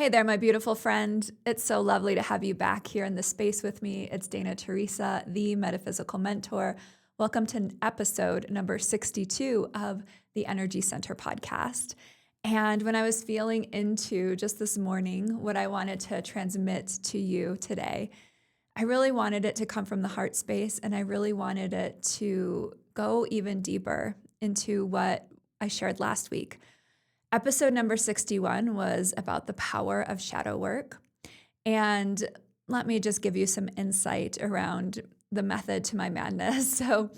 Hey there, my beautiful friend. It's so lovely to have you back here in the space with me. It's Dana Teresa, the metaphysical mentor. Welcome to episode number 62 of the Energy Center podcast. And when I was feeling into just this morning what I wanted to transmit to you today, I really wanted it to come from the heart space, and I really wanted it to go even deeper into what I shared last week. Episode number 61 was about the power of shadow work. And let me just give you some insight around the method to my madness. So,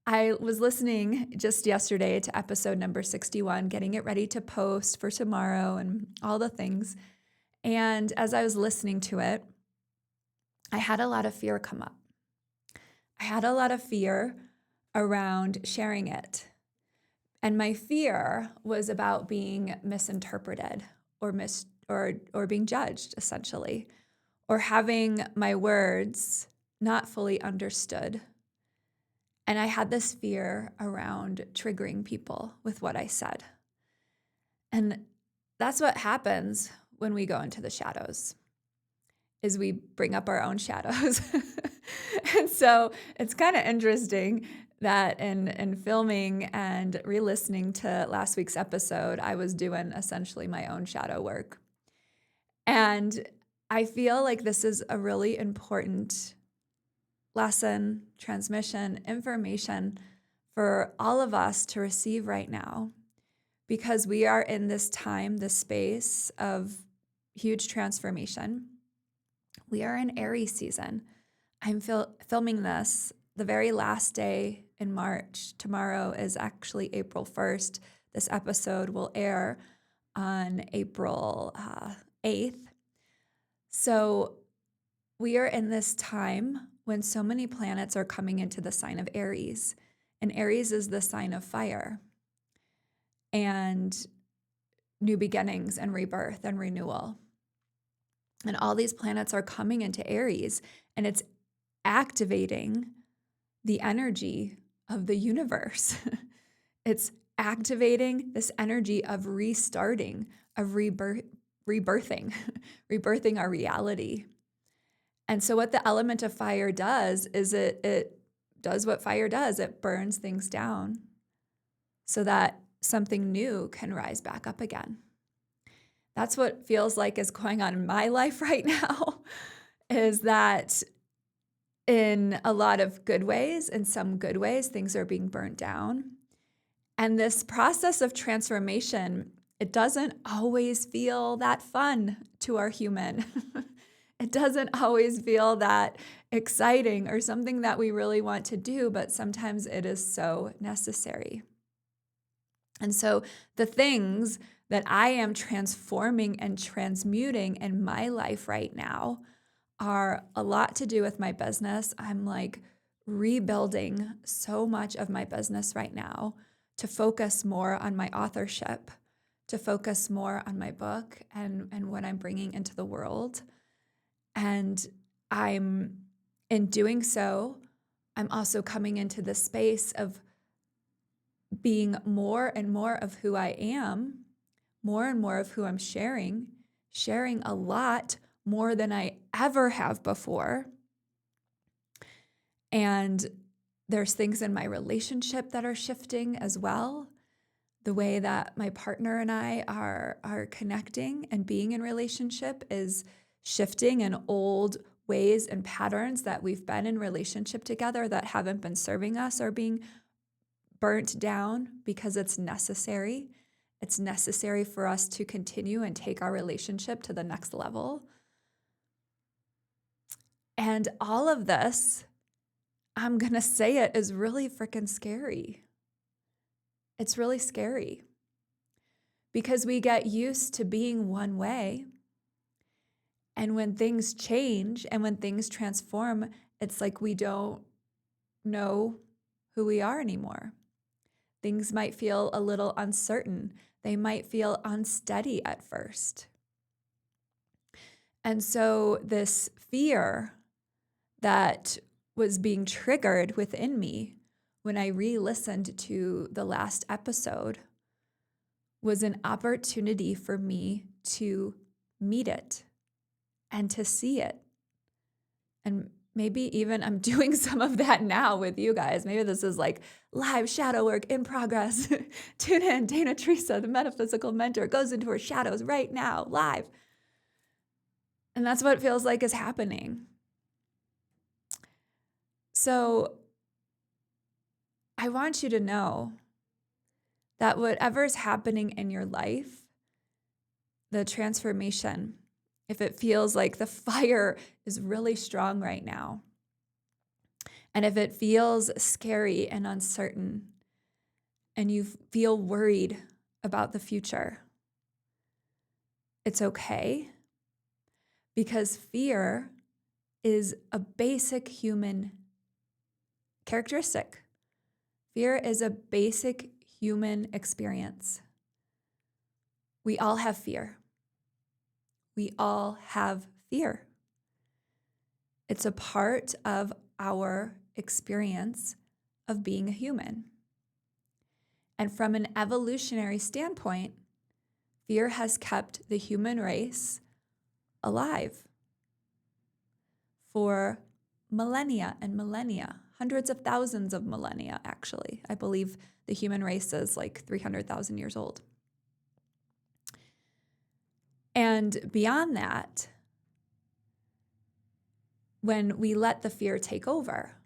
I was listening just yesterday to episode number 61, getting it ready to post for tomorrow and all the things. And as I was listening to it, I had a lot of fear come up. I had a lot of fear around sharing it. And my fear was about being misinterpreted or being judged, essentially, or having my words not fully understood. And I had this fear around triggering people with what I said. And that's what happens when we go into the shadows, is we bring up our own shadows. And so it's kind of interesting that in filming and re-listening to last week's episode, I was doing essentially my own shadow work. And I feel like this is a really important lesson, transmission, information for all of us to receive right now, because we are in this time, this space of huge transformation. We are in Aries season. I'm filming this the very last day in March. Tomorrow is actually April 1st. This episode will air on April 8th. So we are in this time when so many planets are coming into the sign of Aries. And Aries is the sign of fire and new beginnings and rebirth and renewal. And all these planets are coming into Aries, and it's activating the energy of the universe. It's activating this energy of restarting, of rebirthing, rebirthing our reality. And so what the element of fire does is it does what fire does. It burns things down so that something new can rise back up again. That's what feels like is going on in my life right now, is that in a lot of good ways, in some good ways, things are being burnt down. And this process of transformation, it doesn't always feel that fun to our human. It doesn't always feel that exciting or something that we really want to do, but sometimes it is so necessary. And so the things that I am transforming and transmuting in my life right now are a lot to do with my business. I'm like rebuilding so much of my business right now to focus more on my authorship, to focus more on my book and what I'm bringing into the world. And in doing so, I'm also coming into the space of being more and more of who I am, more and more of who I'm sharing a lot more than I ever have before. And there's things in my relationship that are shifting as well. The way that my partner and I are connecting and being in relationship is shifting, and old ways and patterns that we've been in relationship together that haven't been serving us are being burnt down because it's necessary. It's necessary for us to continue and take our relationship to the next level. And all of this, I'm going to say it, is really freaking scary. It's really scary because we get used to being one way. And when things change and when things transform, it's like we don't know who we are anymore. Things might feel a little uncertain. They might feel unsteady at first. And so this fear that was being triggered within me when I re-listened to the last episode was an opportunity for me to meet it and to see it. And maybe even I'm doing some of that now with you guys. Maybe this is like live shadow work in progress. Tune in. Dana Teresa, the metaphysical mentor, goes into her shadows right now, live. And that's what it feels like is happening. So I want you to know that whatever is happening in your life, the transformation, if it feels like the fire is really strong right now, and if it feels scary and uncertain, and you feel worried about the future, it's okay, because fear is a basic human characteristic. Fear is a basic human experience. We all have fear. We all have fear. It's a part of our experience of being a human. And from an evolutionary standpoint, fear has kept the human race alive for millennia and millennia, hundreds of thousands of millennia, actually. I believe the human race is like 300,000 years old. And beyond that, when we let the fear take over,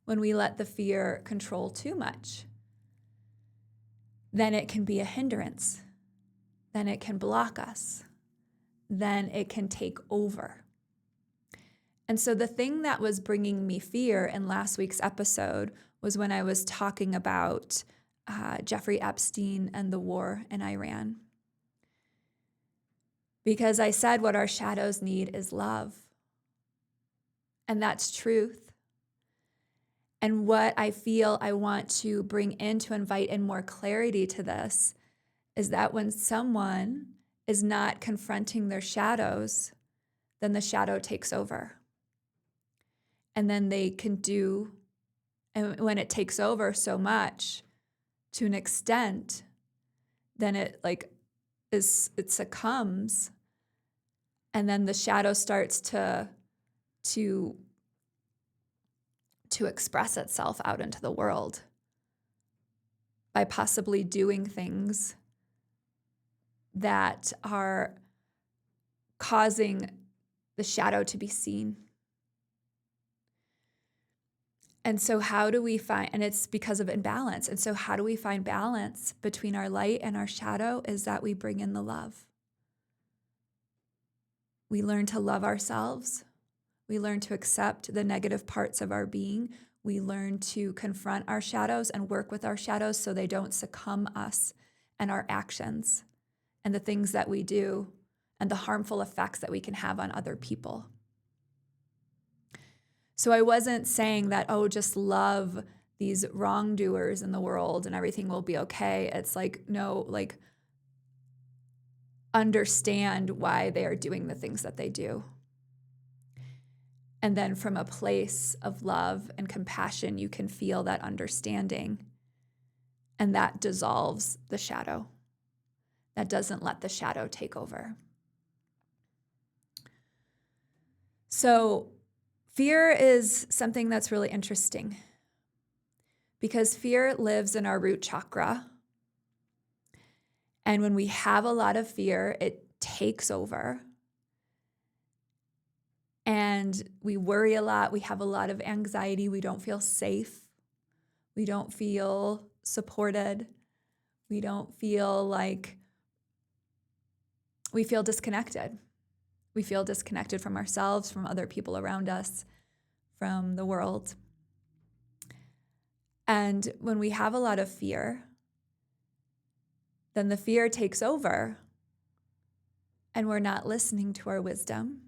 when we let the fear control too much, then it can be a hindrance. Then it can block us. Then it can take over. And so the thing that was bringing me fear in last week's episode was when I was talking about Jeffrey Epstein and the war in Iran. Because I said what our shadows need is love. And that's truth. And what I feel I want to bring in to invite in more clarity to this is that when someone is not confronting their shadows, then the shadow takes over. And then they can do, and when it takes over so much to an extent, then it succumbs, and then the shadow starts to express itself out into the world by possibly doing things that are causing the shadow to be seen. And so how do we find, and it's because of imbalance. And so how do we find balance between our light and our shadow is that we bring in the love. We learn to love ourselves. We learn to accept the negative parts of our being. We learn to confront our shadows and work with our shadows so they don't succumb us and our actions and the things that we do and the harmful effects that we can have on other people. So I wasn't saying that, oh, just love these wrongdoers in the world and everything will be okay. It's like, no, like understand why they are doing the things that they do. And then from a place of love and compassion, you can feel that understanding. And that dissolves the shadow. That doesn't let the shadow take over. So fear is something that's really interesting because fear lives in our root chakra. And when we have a lot of fear, it takes over. And we worry a lot. We have a lot of anxiety. We don't feel safe. We don't feel supported. We don't feel like we feel disconnected. We feel disconnected from ourselves, from other people around us, from the world. And when we have a lot of fear, then the fear takes over and we're not listening to our wisdom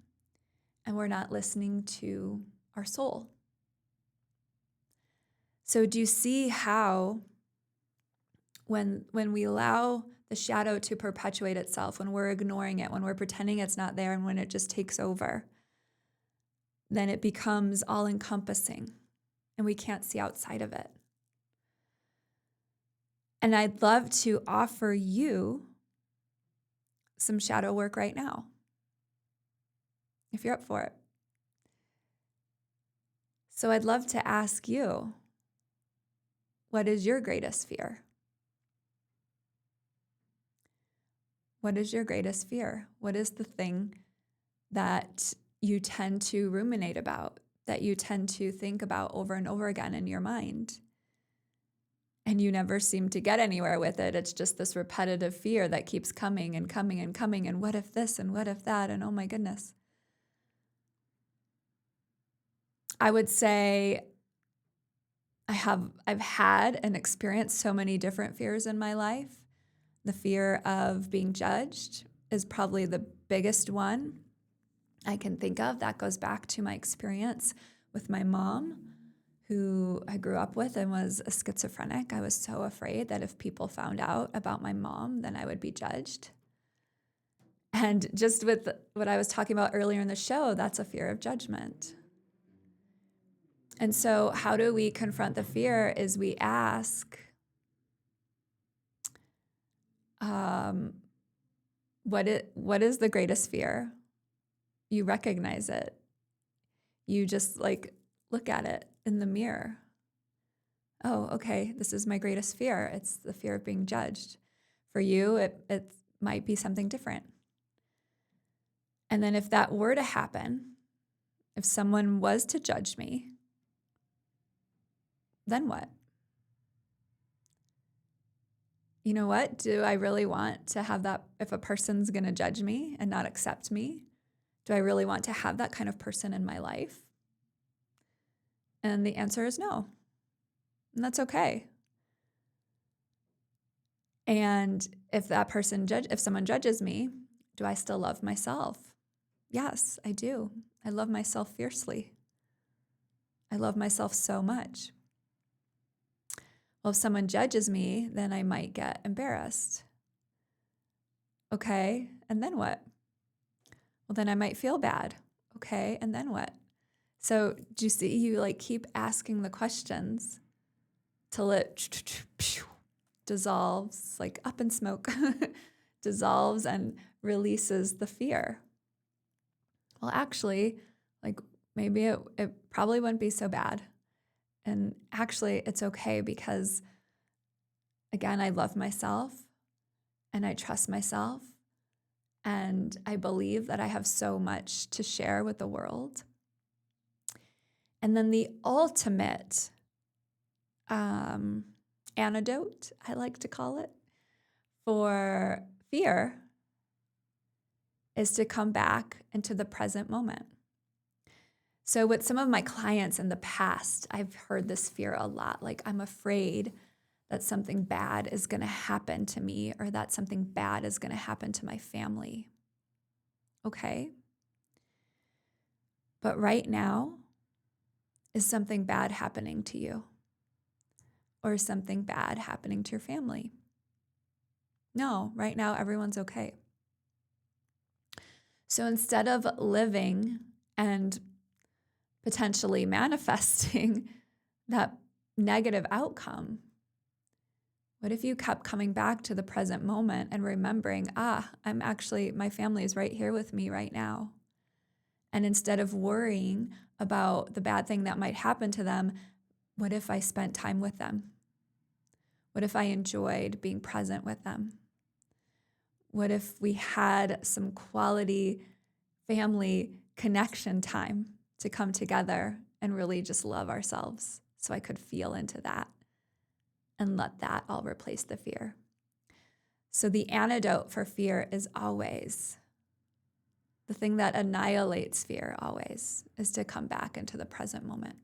and we're not listening to our soul. So do you see how when we allow the shadow to perpetuate itself, when we're ignoring it, when we're pretending it's not there, and when it just takes over, then it becomes all-encompassing and we can't see outside of it. And I'd love to offer you some shadow work right now. if you're up for it. So I'd love to ask you, what is your greatest fear? What is your greatest fear? What is the thing that you tend to ruminate about, that you tend to think about over and over again in your mind? And you never seem to get anywhere with it. It's just this repetitive fear that keeps coming and coming and coming. And what if this and what if that? And oh my goodness. I would say I've had and experienced so many different fears in my life. The fear of being judged is probably the biggest one I can think of. That goes back to my experience with my mom, who I grew up with and was a schizophrenic. I was so afraid that if people found out about my mom, then I would be judged. And just with what I was talking about earlier in the show, that's a fear of judgment. And so how do we confront the fear is we ask, what is the greatest fear? You recognize it. You just look at it in the mirror. Oh, okay, this is my greatest fear. It's the fear of being judged. For you, it might be something different. And then if that were to happen, if someone was to judge me, then what? You know what? Do I really want to have that? If a person's going to judge me and not accept me, do I really want to have that kind of person in my life? And the answer is no. And that's okay. And if someone judges me, do I still love myself? Yes, I do. I love myself fiercely. I love myself so much. Well, if someone judges me, then I might get embarrassed. Okay, and then what? Well, then I might feel bad. Okay, and then what? So do you see, you keep asking the questions till it dissolves, like up in smoke, dissolves and releases the fear. Well, actually, maybe it probably wouldn't be so bad. And actually, it's okay because, again, I love myself and I trust myself and I believe that I have so much to share with the world. And then the ultimate antidote, I like to call it, for fear is to come back into the present moment. So with some of my clients in the past, I've heard this fear a lot. I'm afraid that something bad is going to happen to me or that something bad is going to happen to my family. Okay. But right now, is something bad happening to you? Or is something bad happening to your family? No, right now, everyone's okay. So instead of living and potentially manifesting that negative outcome, what if you kept coming back to the present moment and remembering, my family is right here with me right now. And instead of worrying about the bad thing that might happen to them, what if I spent time with them? What if I enjoyed being present with them? What if we had some quality family connection time to come together and really just love ourselves so I could feel into that and let that all replace the fear? So the antidote for fear is always, the thing that annihilates fear always is to come back into the present moment.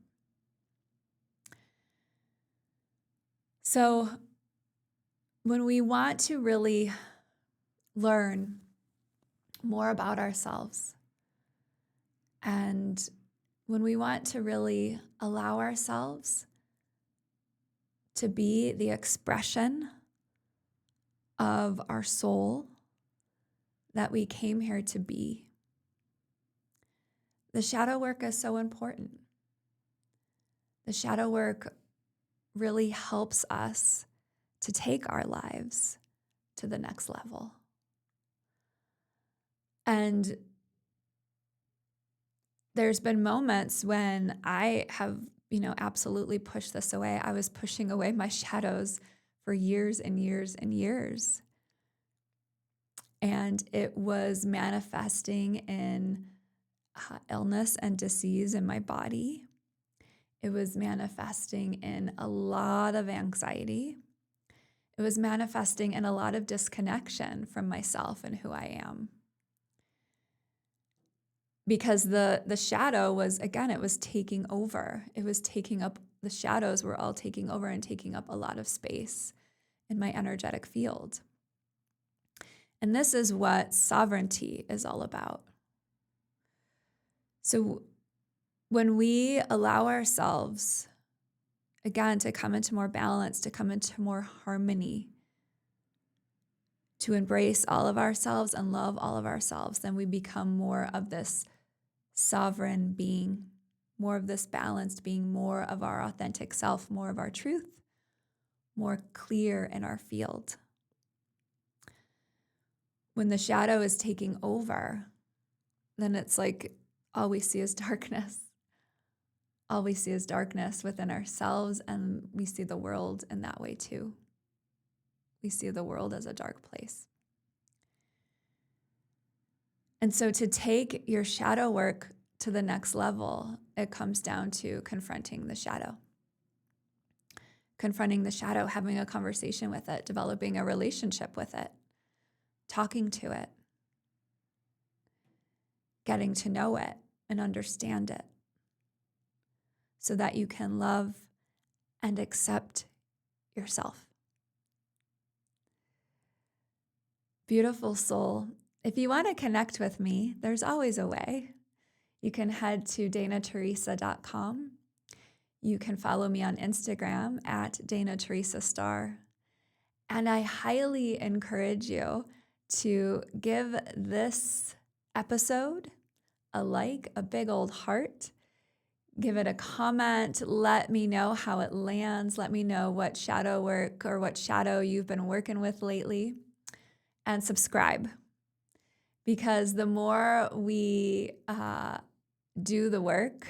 So when we want to really learn more about ourselves, and when we want to really allow ourselves to be the expression of our soul that we came here to be, the shadow work is so important. The shadow work really helps us to take our lives to the next level. And there's been moments when I have, absolutely pushed this away. I was pushing away my shadows for years and years and years. And it was manifesting in illness and disease in my body. It was manifesting in a lot of anxiety. It was manifesting in a lot of disconnection from myself and who I am. Because the shadow was, again, it was taking over. It was taking up, the shadows were all taking over and taking up a lot of space in my energetic field. And this is what sovereignty is all about. So when we allow ourselves, again, to come into more balance, to come into more harmony, to embrace all of ourselves and love all of ourselves, then we become more of this sovereign being, more of this balanced being, more of our authentic self, more of our truth, more clear in our field. When the shadow is taking over, then it's like all we see is darkness. All we see is darkness within ourselves, and we see the world in that way too. We see the world as a dark place. And so to take your shadow work to the next level, it comes down to confronting the shadow. Confronting the shadow, having a conversation with it, developing a relationship with it, talking to it, getting to know it and understand it so that you can love and accept yourself. Beautiful soul. If you want to connect with me, there's always a way. You can head to danateresa.com. You can follow me on Instagram at DanaTeresaStar. And I highly encourage you to give this episode a like, a big old heart. Give it a comment. Let me know how it lands. Let me know what shadow work or what shadow you've been working with lately. And subscribe. Because the more we do the work,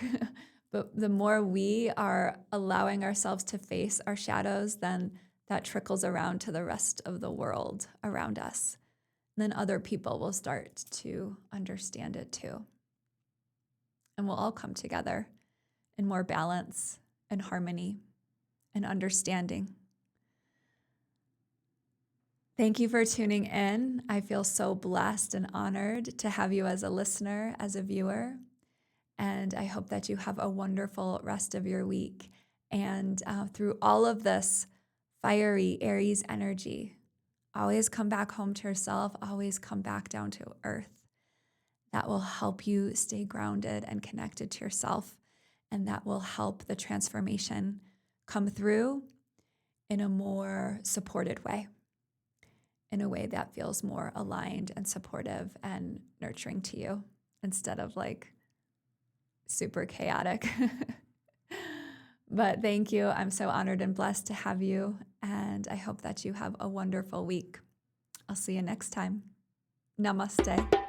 but the more we are allowing ourselves to face our shadows, then that trickles around to the rest of the world around us. And then other people will start to understand it too. And we'll all come together in more balance and harmony and understanding. Thank you for tuning in. I feel so blessed and honored to have you as a listener, as a viewer. And I hope that you have a wonderful rest of your week. And through all of this fiery Aries energy, always come back home to yourself, always come back down to earth. That will help you stay grounded and connected to yourself. And that will help the transformation come through in a more supported way, in a way that feels more aligned and supportive and nurturing to you instead of like super chaotic. But thank you. I'm so honored and blessed to have you. And I hope that you have a wonderful week. I'll see you next time. Namaste.